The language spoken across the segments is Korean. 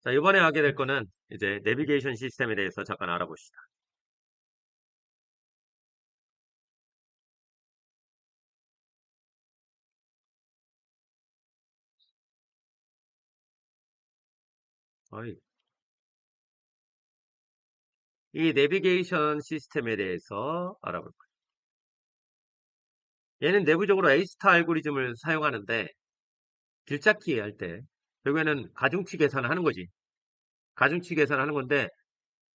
자, 이번에 하게 될 거는 이제 내비게이션 시스템에 대해서 잠깐 알아봅시다. 어이, 이 내비게이션 시스템에 대해서 알아볼 거예요. 얘는 내부적으로 A스타 알고리즘을 사용하는데 길찾기 할 때 결국에는 가중치 계산을 하는 거지. 가중치 계산을 하는 건데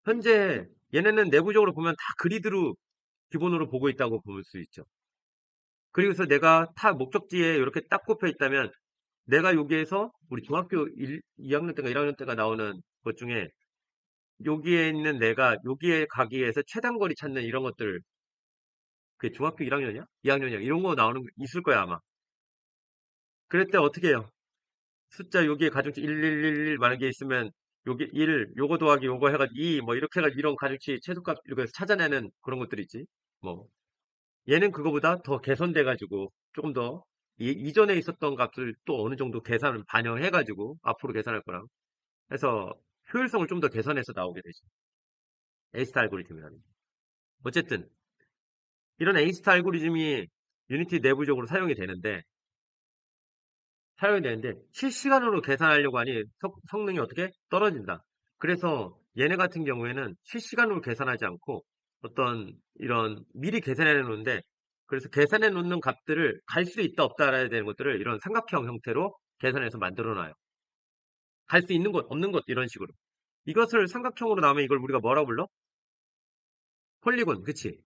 현재 얘네는 내부적으로 보면 다 그리드로 기본으로 보고 있다고 볼 수 있죠. 그리고서 내가 타 목적지에 이렇게 딱 꼽혀 있다면 내가 여기에서 우리 중학교 2학년 때가 1학년 때가 나오는 것 중에 여기에 있는 내가 여기에 가기 위해서 최단거리 찾는 이런 것들 그게 중학교 1학년이야? 2학년이야? 이런 거 나오는 거 있을 거야 아마. 그럴 때 어떻게 해요? 숫자 여기에 가중치 1111 만약에 있으면 여기 1 요거 더하기 요거 해가지고 2 뭐 이렇게 해가지고 이런 가중치 최소값 이렇게 찾아내는 그런 것들 있지. 뭐 얘는 그거보다 더 개선돼가지고 조금 더 이전에 있었던 값을 또 어느 정도 계산을 반영해가지고 앞으로 계산할 거랑 해서 효율성을 좀 더 개선해서 나오게 되지. A스타 알고리즘이라는 게. 어쨌든 이런 A스타 알고리즘이 유니티 내부적으로 사용이 되는데 실시간으로 계산하려고 하니 성능이 어떻게 떨어진다. 그래서 얘네 같은 경우에는 실시간으로 계산하지 않고 어떤 이런 미리 계산해 놓는데 그래서 계산해 놓는 값들을 갈 수 있다 없다 알아야 되는 것들을 이런 삼각형 형태로 계산해서 만들어 놔요. 갈 수 있는 것 없는 것 이런 식으로. 이것을 삼각형으로 나오면 이걸 우리가 뭐라고 불러? 폴리곤, 그치?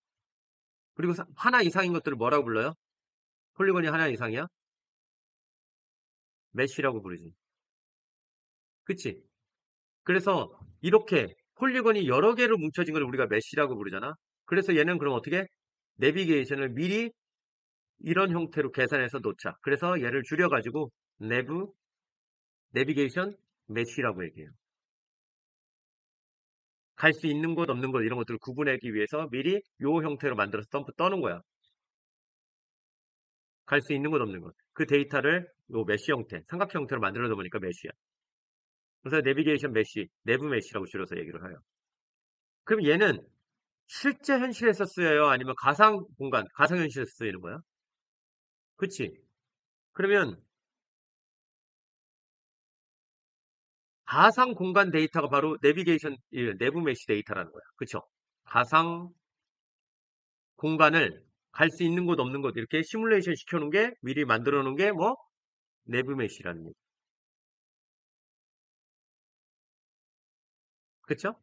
그리고 하나 이상인 것들을 뭐라고 불러요? 폴리곤이 하나 이상이야? 메쉬라고 부르지. 그치? 그래서 이렇게 폴리곤이 여러 개로 뭉쳐진 걸 우리가 메쉬라고 부르잖아. 그래서 얘는 그럼 어떻게? 내비게이션을 미리 이런 형태로 계산해서 놓자. 그래서 얘를 줄여가지고 내부 내비게이션 메쉬라고 얘기해요. 갈 수 있는 곳 없는 곳 이런 것들을 구분하기 위해서 미리 요 형태로 만들어서 떠는 거야. 갈 수 있는 곳 없는 곳. 그 데이터를 요 메쉬 형태, 삼각형 형태로 만들어서 보니까 메쉬야. 그래서 내비게이션 메쉬, 내부 메쉬라고 줄여서 얘기를 해요. 그럼 얘는 실제 현실에서 쓰여요? 아니면 가상 공간, 가상 현실에서 쓰이는 거야? 그치? 그러면 가상 공간 데이터가 바로 내비게이션 내부 메시 데이터라는 거야. 그쵸? 가상 공간을 갈 수 있는 곳 없는 곳 이렇게 시뮬레이션 시켜놓은 게 미리 만들어 놓은 게 뭐? 내부 메시라는 얘기. 그쵸?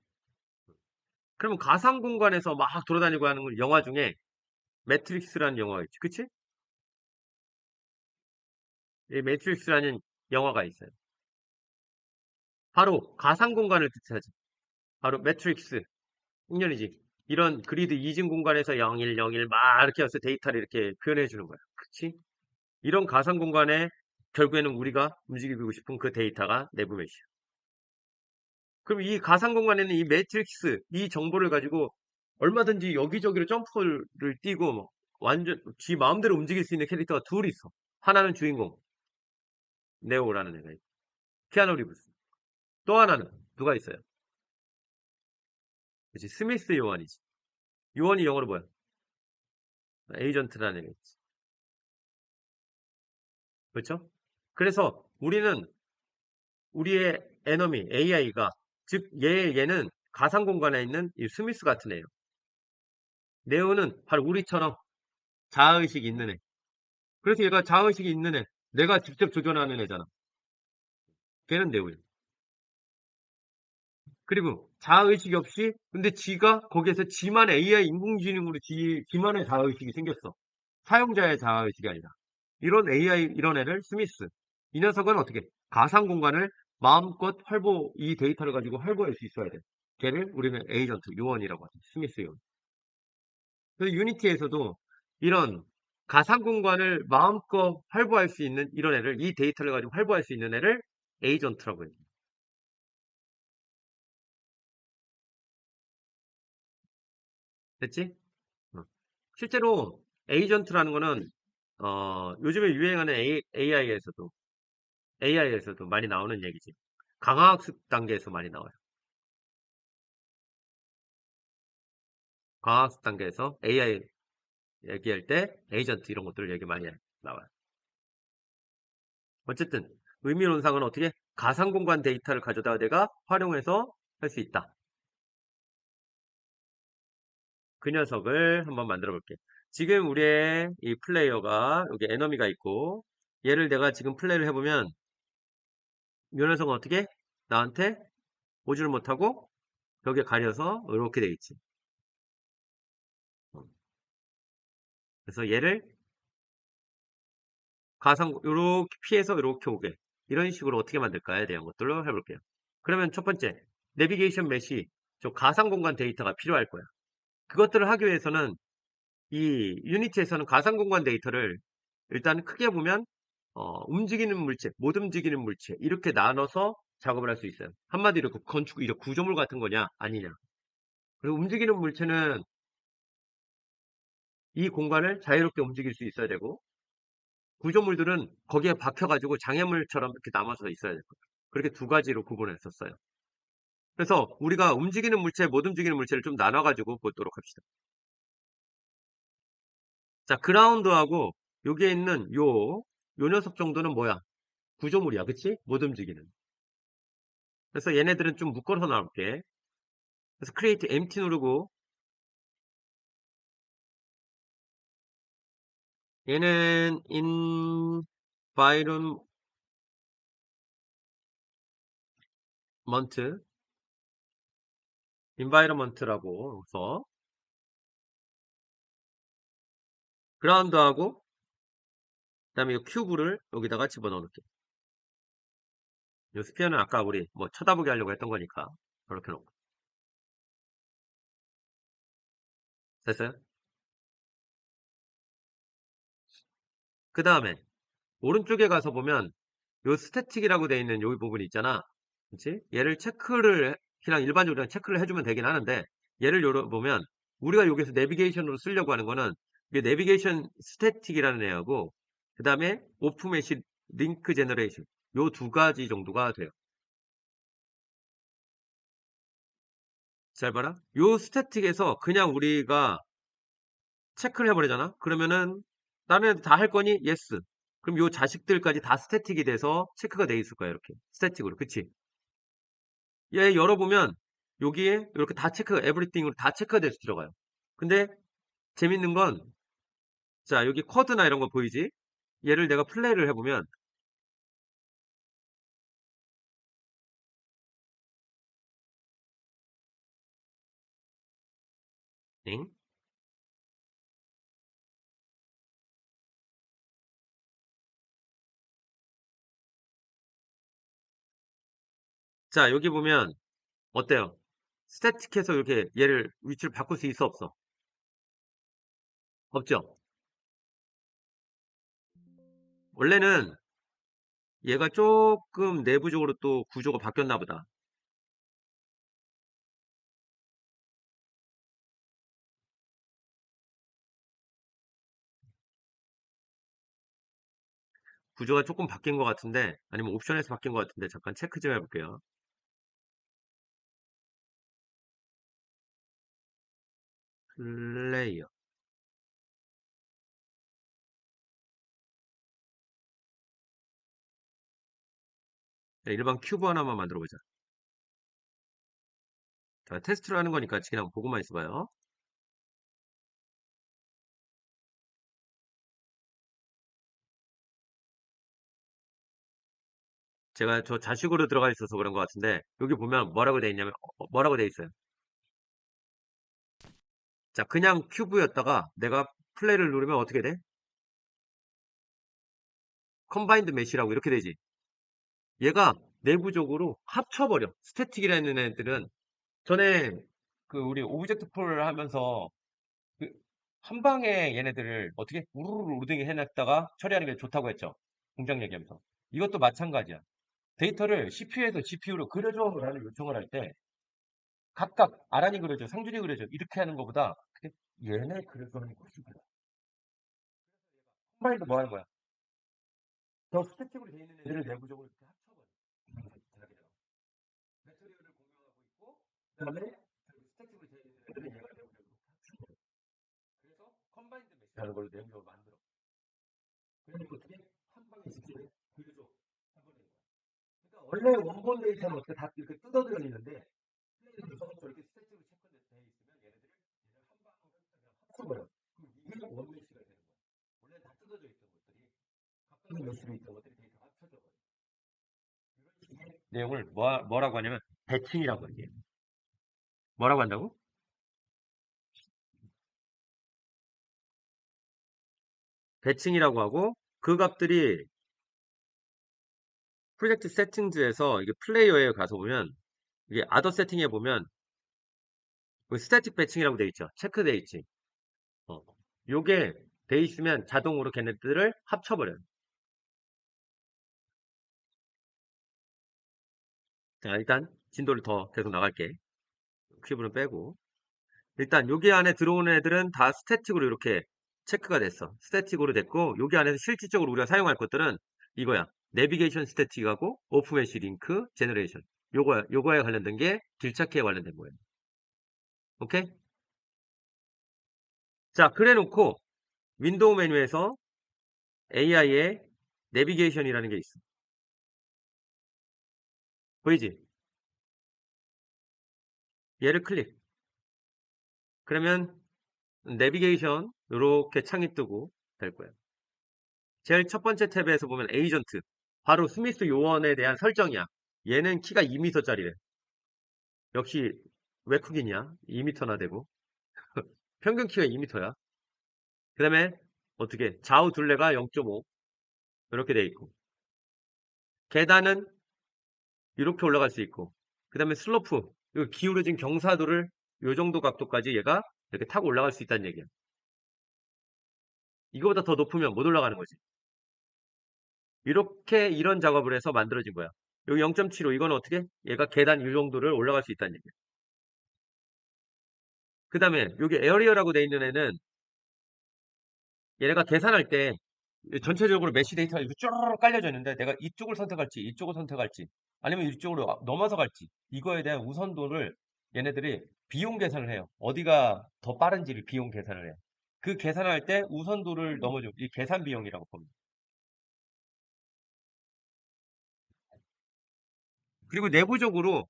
그러면 가상 공간에서 막 돌아다니고 하는 영화 중에 매트릭스라는 영화가 있지. 그치? 이 매트릭스라는 영화가 있어요. 바로 가상 공간을 뜻하지. 바로 매트릭스. 흥년이지. 이런 그리드 이중 공간에서 01, 01 막 이렇게 해서 데이터를 이렇게 표현해 주는 거야. 그치? 이런 가상 공간에 결국에는 우리가 움직이고 싶은 그 데이터가 내부 메시야. 그럼 이 가상 공간에는 이 매트릭스, 이 정보를 가지고 얼마든지 여기저기로 점프를 뛰고 뭐 완전 지 마음대로 움직일 수 있는 캐릭터가 둘이 있어. 하나는 주인공, 네오라는 애가 있고, 키아누 리브스. 또 하나는 누가 있어요? 그치, 스미스 요원이지. 요원이 영어로 뭐야? 에이전트라는 애가 있지. 그렇죠? 그래서 우리는 우리의 에너미 AI가 즉 얘는 가상 공간에 있는 이 스미스 같은 애예요. 네오는 바로 우리처럼 자아의식이 있는 애. 그래서 얘가 자아의식이 있는 애. 내가 직접 조련하는 애잖아. 걔는 네오예요. 그리고 자아의식이 없이 근데 지가 거기에서 지만의 AI 인공지능으로 지만의 자아의식이 생겼어. 사용자의 자아의식이 아니라. 이런 AI 이런 애를 스미스. 이 녀석은 어떻게 가상 공간을 마음껏 이 데이터를 가지고 활보할 수 있어야 돼. 걔를 우리는 에이전트 요원이라고 하죠. 스미스 요원. 그래서 유니티에서도 이런 가상 공간을 마음껏 활보할 수 있는 이런 애를 이 데이터를 가지고 활보할 수 있는 애를 에이전트라고 해요. 됐지? 어. 실제로 에이전트라는 거는 요즘에 유행하는 AI에서도 많이 나오는 얘기지. 강화학습 단계에서 많이 나와요. 강화학습 단계에서 AI 얘기할 때 에이전트 이런 것들을 얘기 많이 나와요. 어쨌든 의미론상은 어떻게 가상 공간 데이터를 가져다 내가 활용해서 할 수 있다. 그 녀석을 한번 만들어 볼게. 지금 우리의 이 플레이어가 여기 에너미가 있고 얘를 내가 지금 플레이를 해보면 이 녀석은 어떻게 나한테 오지를 못하고 벽에 가려서 이렇게 돼 있지. 그래서 얘를 가상 요렇게 피해서 이렇게 오게 이런 식으로 어떻게 만들까에 대한 것들로 해볼게요. 그러면 첫 번째 내비게이션 메시 저 가상 공간 데이터가 필요할 거야. 그것들을 하기 위해서는 이 유니티에서는 가상 공간 데이터를 일단 크게 보면 움직이는 물체, 못 움직이는 물체 이렇게 나눠서 작업을 할 수 있어요. 한마디로 그 건축 이제 구조물 같은 거냐 아니냐. 그리고 움직이는 물체는 이 공간을 자유롭게 움직일 수 있어야 되고 구조물들은 거기에 박혀가지고 장애물처럼 이렇게 남아서 있어야 돼요. 그렇게 두 가지로 구분했었어요. 그래서 우리가 움직이는 물체, 못 움직이는 물체를 좀 나눠가지고 보도록 합시다. 자, 그라운드하고 여기에 있는 요 녀석 정도는 뭐야? 구조물이야, 그치? 못 움직이는. 그래서 얘네들은 좀 묶어서 나올게. 그래서 create empty 누르고 얘는 environment라고 해서 그라운드하고 그다음에 이 큐브를 여기다가 집어넣을게. 이 스피어는 아까 우리 뭐 쳐다보게 하려고 했던 거니까 그렇게 놓고 됐어요? 그 다음에 오른쪽에 가서 보면 요 스태틱이라고 되어 있는 요 부분이 있잖아. 그치? 얘를 체크를 그냥 일반적으로 그냥 체크를 해주면 되긴 하는데 얘를 열어보면 우리가 여기서 내비게이션으로 쓰려고 하는 거는 이게 내비게이션 스태틱이라는 애하고 그 다음에 오프 메시 링크 제너레이션 요 두 가지 정도가 돼요. 잘 봐라. 요 스태틱에서 그냥 우리가 체크를 해버리잖아. 그러면은 다른 애들 다 할 거니? 예스. 그럼 요 자식들까지 다 스태틱이 돼서 체크가 돼 있을 거야. 이렇게 스태틱으로. 그치? 얘 열어보면 여기에 이렇게 다 체크가 에브리띵으로 다 체크가 돼서 들어가요. 근데 재밌는 건 자 여기 쿼드나 이런 거 보이지? 얘를 내가 플레이를 해보면 엥? 자 여기 보면 어때요? 스태틱해서 이렇게 얘를 위치를 바꿀 수 있어 없어? 없죠? 원래는 얘가 조금 내부적으로 또 구조가 바뀌었나 보다. 구조가 조금 바뀐 것 같은데 아니면 옵션에서 바뀐 것 같은데 잠깐 체크 좀 해볼게요. 플레이어 네, 일반 큐브 하나만 만들어 보자. 자, 테스트를 하는 거니까 그냥 보고만 있어봐요. 제가 저 자식으로 들어가 있어서 그런 것 같은데 여기 보면 뭐라고 돼 있냐면 뭐라고 돼 있어요. 자, 그냥 큐브였다가 내가 플레이를 누르면 어떻게 돼? 컴바인드 메시라고 이렇게 되지. 얘가 내부적으로 합쳐버려. 스태틱이라는 애들은 전에 그 우리 오브젝트 폴을 하면서 그 한 방에 얘네들을 어떻게 우르르 우르등이 해놨다가 처리하는 게 좋다고 했죠. 공장 얘기하면서. 이것도 마찬가지야. 데이터를 CPU에서 GPU로 그려줘라는 요청을 할 때 각각 아란이 그려줘, 상준이 그려줘 이렇게 하는 것보다 그게 얘네 그려주는 게 훨씬 빨라. 컴바인드 뭐 하는 거야? 저 스태틱으로 돼 있는 애들을 내부적으로 이렇게 합쳐버려. 그다음에 스태틱으로 되어 있는 애들은 얘가 내부적으로 그래서 컴바인드 메시라는 걸로 내부적으로 만들어. 그래서 어떻게 한 방에 집중해 보여줘 한 번에. 그러니까 원래 원본 데이터는 어떻게 다 이렇게 뜯어져 있는데 플레이에서 저렇게 스태틱으로 체크돼 있으면 얘네들을 한 방으로 그냥 합쳐버려. 그럼 이게 원 메시가 되는 거야. 원래 다 뜯어져 있던 것들이 각각의 메시로 있던 것들이 데이터가 합쳐져 버려. 내용을 뭐라고 하냐면 배칭이라고 얘기해. 뭐라고 한다고? 배칭이라고 하고 그 값들이 프로젝트 세팅즈에서 이게 플레이어에 가서 보면 이게 아더 세팅에 보면 스태틱 배칭이라고 돼 있죠. 체크돼 있지. 어. 요게 돼 있으면 자동으로 걔네들을 합쳐버려요. 자, 일단 진도를 더 계속 나갈게. 큐브는 빼고. 일단 여기 안에 들어오는 애들은 다 스태틱으로 이렇게 체크가 됐어. 스태틱으로 됐고 여기 안에서 실질적으로 우리가 사용할 것들은 이거야. 내비게이션 스태틱하고 오프메시 링크 제너레이션. 요거에 관련된 게 길찾기에 관련된 거예요. 오케이? 자, 그래 놓고 윈도우 메뉴에서 AI의 내비게이션이라는 게 있어. 보이지? 얘를 클릭. 그러면 내비게이션 이렇게 창이 뜨고 될 거예요. 제일 첫 번째 탭에서 보면 에이전트. 바로 스미스 요원에 대한 설정이야. 얘는 키가 2m짜리래. 역시 왜 크기냐? 2m나 되고. 평균 키가 2m야. 그 다음에 어떻게 좌우 둘레가 0.5 이렇게 돼 있고 계단은 이렇게 올라갈 수 있고 그 다음에 슬로프 이 기울어진 경사도를 요 정도 각도까지 얘가 이렇게 타고 올라갈 수 있다는 얘기야. 이거보다 더 높으면 못 올라가는 거지. 이렇게 이런 작업을 해서 만들어진 거야. 여기 0.75 이건 어떻게? 얘가 계단 이 정도를 올라갈 수 있다는 얘기야. 그 다음에 여기 에어리어라고 돼 있는 애는 얘네가 계산할 때 전체적으로 메시 데이터가 이렇게 쭉 깔려져 있는데 내가 이쪽을 선택할지 이쪽을 선택할지 아니면 이쪽으로 넘어서 갈지 이거에 대한 우선도를 얘네들이 비용 계산을 해요. 어디가 더 빠른지를 비용 계산을 해요. 그 계산할 때 우선도를 넘어줘. 이 계산 비용이라고 봅니다. 그리고 내부적으로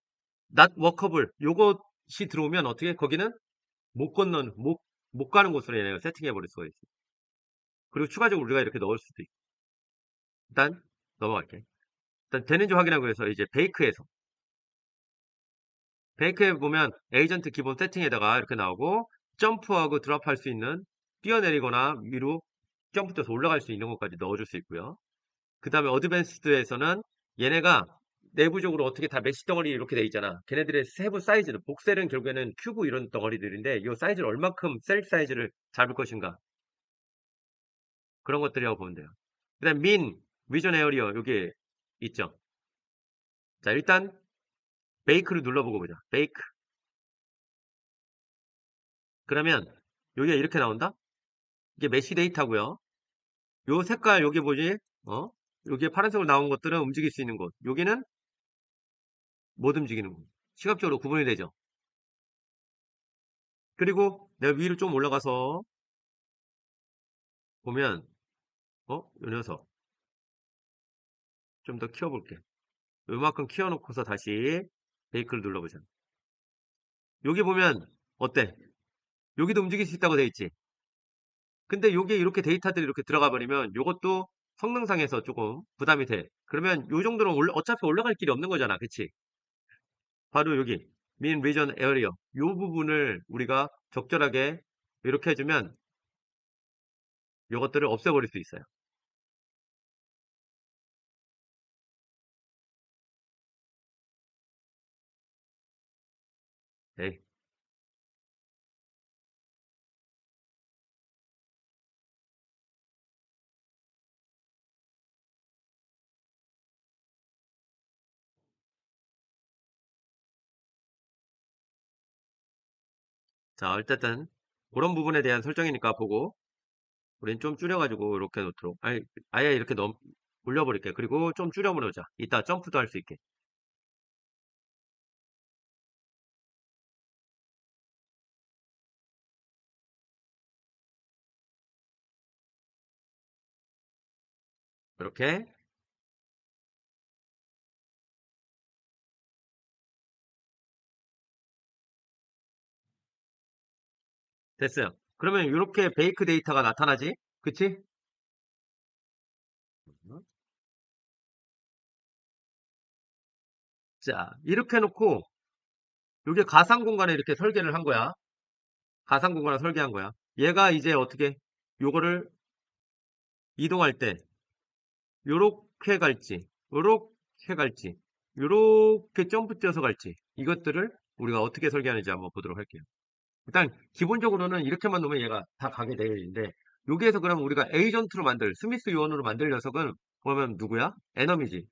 not workable 요것이 들어오면 어떻게 거기는 못 건너는 못 가는 곳으로 얘네가 세팅해 버릴 수가 있어요. 그리고 추가적으로 우리가 이렇게 넣을 수도 있고 일단 넘어갈게. 일단 되는지 확인하고 해서 이제 베이크에 보면 에이전트 기본 세팅에다가 이렇게 나오고 점프하고 드랍할 수 있는 뛰어내리거나 위로 점프해서 올라갈 수 있는 것까지 넣어줄 수 있고요. 그 다음에 어드밴스드에서는 얘네가 내부적으로 어떻게 다 메시 덩어리 이렇게 돼 있잖아. 걔네들의 세부 사이즈는 복셀은 결국에는 큐브 이런 덩어리들인데 이 사이즈를 얼만큼 셀 사이즈를 잡을 것인가 그런 것들이라고 보면 돼요. 그 다음 민 위전 에어리어 여기 있죠. 자 일단 베이크를 눌러보고 보자. 베이크 그러면 여기가 이렇게 나온다. 이게 메시 데이터고요. 요 색깔 여기 뭐지? 어? 여기에 파란색으로 나온 것들은 움직일 수 있는 곳. 여기는 못 움직이는 곳. 시각적으로 구분이 되죠. 그리고 내가 위로 좀 올라가서 보면 요 녀석 좀 더 키워볼게. 요만큼 키워놓고서 다시 베이크를 눌러보자. 여기 보면 어때? 여기도 움직일 수 있다고 돼 있지. 근데 요게 이렇게 데이터들이 이렇게 들어가 버리면 요것도 성능상에서 조금 부담이 돼. 그러면 요 정도는 어차피 올라갈 길이 없는 거잖아. 그치? 바로 여기 min region area 요 부분을 우리가 적절하게 이렇게 해주면 요것들을 없애버릴 수 있어요. 네. 자, 어쨌든 그런 부분에 대한 설정이니까 보고 우린 좀 줄여가지고 이렇게 놓도록 아예 이렇게 올려버릴게. 그리고 좀 줄여보자. 이따 점프도 할 수 있게. 이렇게 됐어요. 그러면 이렇게 베이크 데이터가 나타나지? 그치? 자, 이렇게 해놓고 이게 가상 공간에 이렇게 설계를 한 거야. 가상 공간을 설계한 거야. 얘가 이제 어떻게 요거를 이동할 때 요렇게 갈지, 요렇게 갈지, 요렇게 점프 뛰어서 갈지 이것들을 우리가 어떻게 설계하는지 한번 보도록 할게요. 일단 기본적으로는 이렇게만 놓으면 얘가 다 가게 되어 있는데 여기에서 그럼 우리가 에이전트로 만들 스미스 요원으로 만들 녀석은 보면 누구야? 에너미지.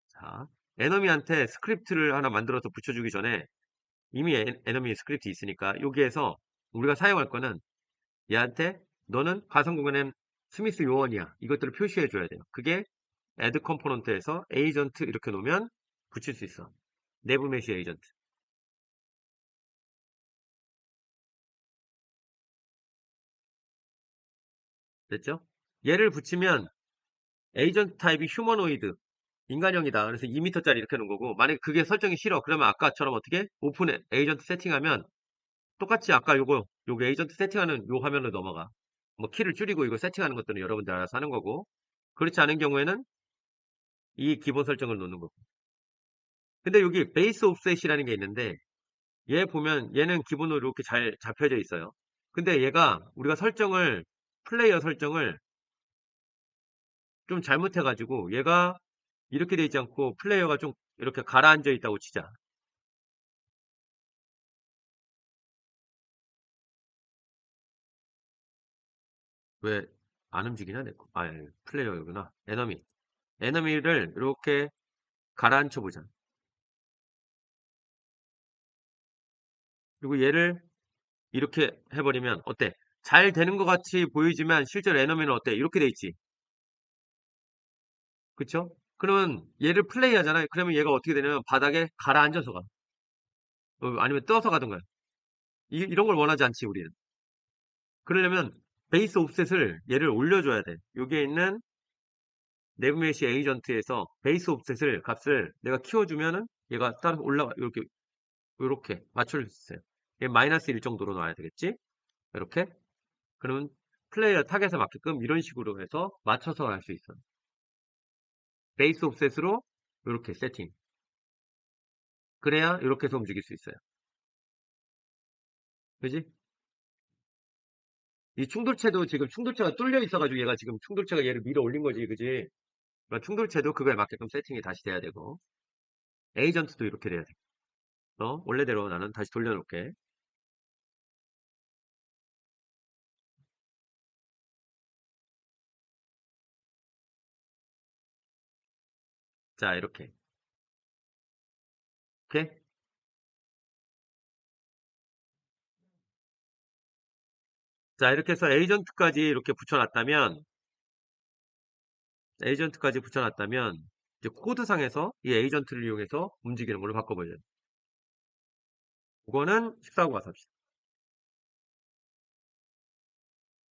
자, 에너미한테 스크립트를 하나 만들어서 붙여주기 전에 이미 에너미 스크립트 있으니까 여기에서 우리가 사용할 거는 얘한테 너는 가상 공간엔 스미스 요원이야. 이것들을 표시해 줘야 돼요. 그게 add 컴포넌트에서 에이전트 이렇게 놓으면 붙일 수 있어. 내부 메시 에이전트. 됐죠? 얘를 붙이면 에이전트 타입이 휴머노이드, 인간형이다. 그래서 2m짜리 이렇게 놓은 거고, 만약에 그게 설정이 싫어. 그러면 아까처럼 어떻게? 오픈 에이전트 세팅하면 똑같이 아까 요거 에이전트 세팅하는 요 화면으로 넘어가. 뭐 키를 줄이고 이거 세팅하는 것들은 여러분들 알아서 하는 거고. 그렇지 않은 경우에는 이 기본 설정을 놓는 거고. 근데 여기 베이스 옵셋이라는 게 있는데 얘 보면 얘는 기본으로 이렇게 잘 잡혀져 있어요. 근데 얘가 우리가 설정을 플레이어 설정을 좀 잘못해가지고 얘가 이렇게 돼 있지 않고 플레이어가 좀 이렇게 가라앉아 있다고 치자. 왜 안 움직이냐? 내 거. 아, 플레이어구나. 에너미. 에너미를 이렇게 가라앉혀 보자. 그리고 얘를 이렇게 해버리면 어때? 잘 되는 것 같이 보이지만 실제로 에너미는 어때? 이렇게 돼 있지. 그쵸? 그러면 얘를 플레이 하잖아요. 그러면 얘가 어떻게 되냐면 바닥에 가라앉아서 가. 아니면 떠서 가든가. 이런 걸 원하지 않지, 우리는. 그러려면 베이스 옵셋을 얘를 올려줘야 돼. 여기에 있는 네브메시 에이전트에서 베이스 옵셋을 값을 내가 키워주면은 얘가 따로 올라가, 이렇게 맞출 수 있어요. 얘 마이너스 1 정도로 놔야 되겠지? 이렇게. 그러면 플레이어 타겟에 맞게끔 이런 식으로 해서 맞춰서 할 수 있어요. 베이스 옵셋으로 이렇게 세팅. 그래야 이렇게 해서 움직일 수 있어요. 그지? 이 충돌체도 지금 충돌체가 뚫려 있어가지고 얘가 지금 충돌체가 얘를 밀어 올린 거지, 그지? 그러니까 충돌체도 그거에 맞게끔 세팅이 다시 돼야 되고, 에이전트도 이렇게 돼야 돼. 원래대로 나는 다시 돌려놓을게. 자, 이렇게. 오케이? 자, 이렇게 해서 에이전트까지 붙여놨다면, 이제 코드상에서 이 에이전트를 이용해서 움직이는 걸로 바꿔버려요. 그거는 14고 가서 합시다.